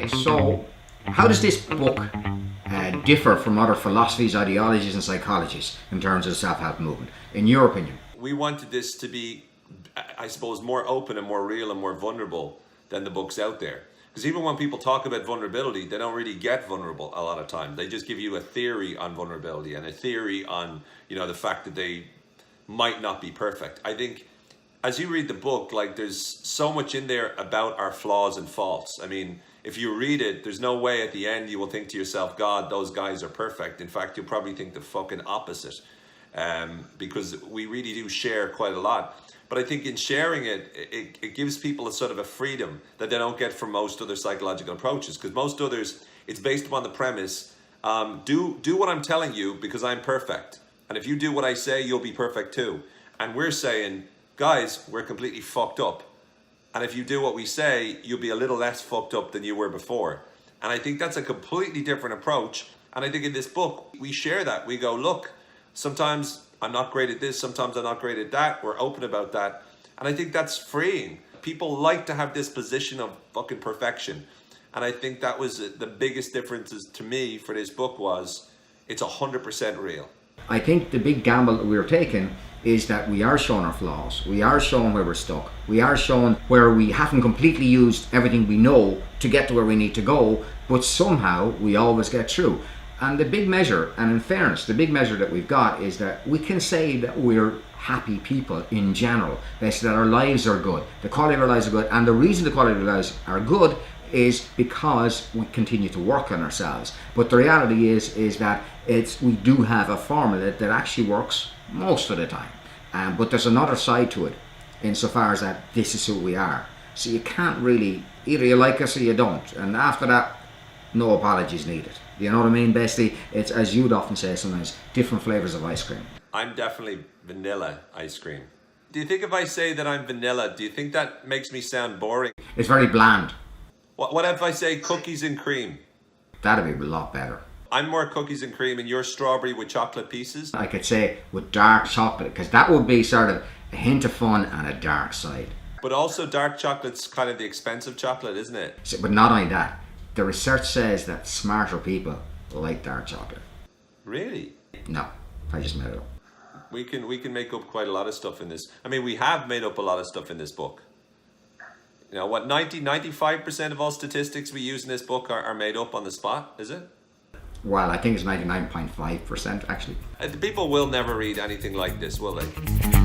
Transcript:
Okay, so how does this book differ from other philosophies, ideologies, and psychologies in terms of the self-help movement, in your opinion? We wanted this to be, I suppose, more open and more real and more vulnerable than the books out there. Because even when people talk about vulnerability, they don't really get vulnerable a lot of time. They just give you a theory on vulnerability and a theory on, the fact that they might not be perfect. I think as you read the book, like, there's so much in there about our flaws and faults. I mean, if you read it, there's no way at the end you will think to yourself, God, those guys are perfect. In fact, you'll probably think the fucking opposite, because we really do share quite a lot. But I think in sharing it gives people a sort of a freedom that they don't get from most other psychological approaches. Because most others, it's based upon the premise, do what I'm telling you because I'm perfect. And if you do what I say, you'll be perfect too. And we're saying, guys, we're completely fucked up. And if you do what we say, you'll be a little less fucked up than you were before. And I think that's a completely different approach. And I think in this book, we share that. We go, look, sometimes I'm not great at this, sometimes I'm not great at that. We're open about that. And I think that's freeing. People like to have this position of fucking perfection. And I think that was the biggest differences to me for this book was it's 100% real. I think the big gamble that we're taking is that we are showing our flaws. We are showing where we're stuck. We are showing where we haven't completely used everything we know to get to where we need to go, but somehow we always get through. And the big measure, and in fairness, the big measure that we've got is that we can say that we're happy people in general. That our lives are good, the quality of our lives are good, and the reason the quality of our lives are good is because we continue to work on ourselves. But the reality is that we do have a formula that actually works most of the time. But there's another side to it, insofar as that this is who we are. So you can't really, either you like us or you don't. And after that, no apologies needed. You know what I mean? Basically, it's, as you'd often say sometimes, different flavors of ice cream. I'm definitely vanilla ice cream. Do you think if I say that I'm vanilla, do you think that makes me sound boring? It's very bland. What if I say cookies and cream? That'd be a lot better. I'm more cookies and cream and you're strawberry with chocolate pieces. I could say with dark chocolate, because that would be sort of a hint of fun and a dark side. But also dark chocolate's kind of the expensive chocolate, isn't it? So, but not only that, the research says that smarter people like dark chocolate. Really? No, I just made it up. We can make up quite a lot of stuff in this. I mean, we have made up a lot of stuff in this book. 95% of all statistics we use in this book are made up on the spot, is it? Well, I think it's 99.5% actually. People will never read anything like this, will they?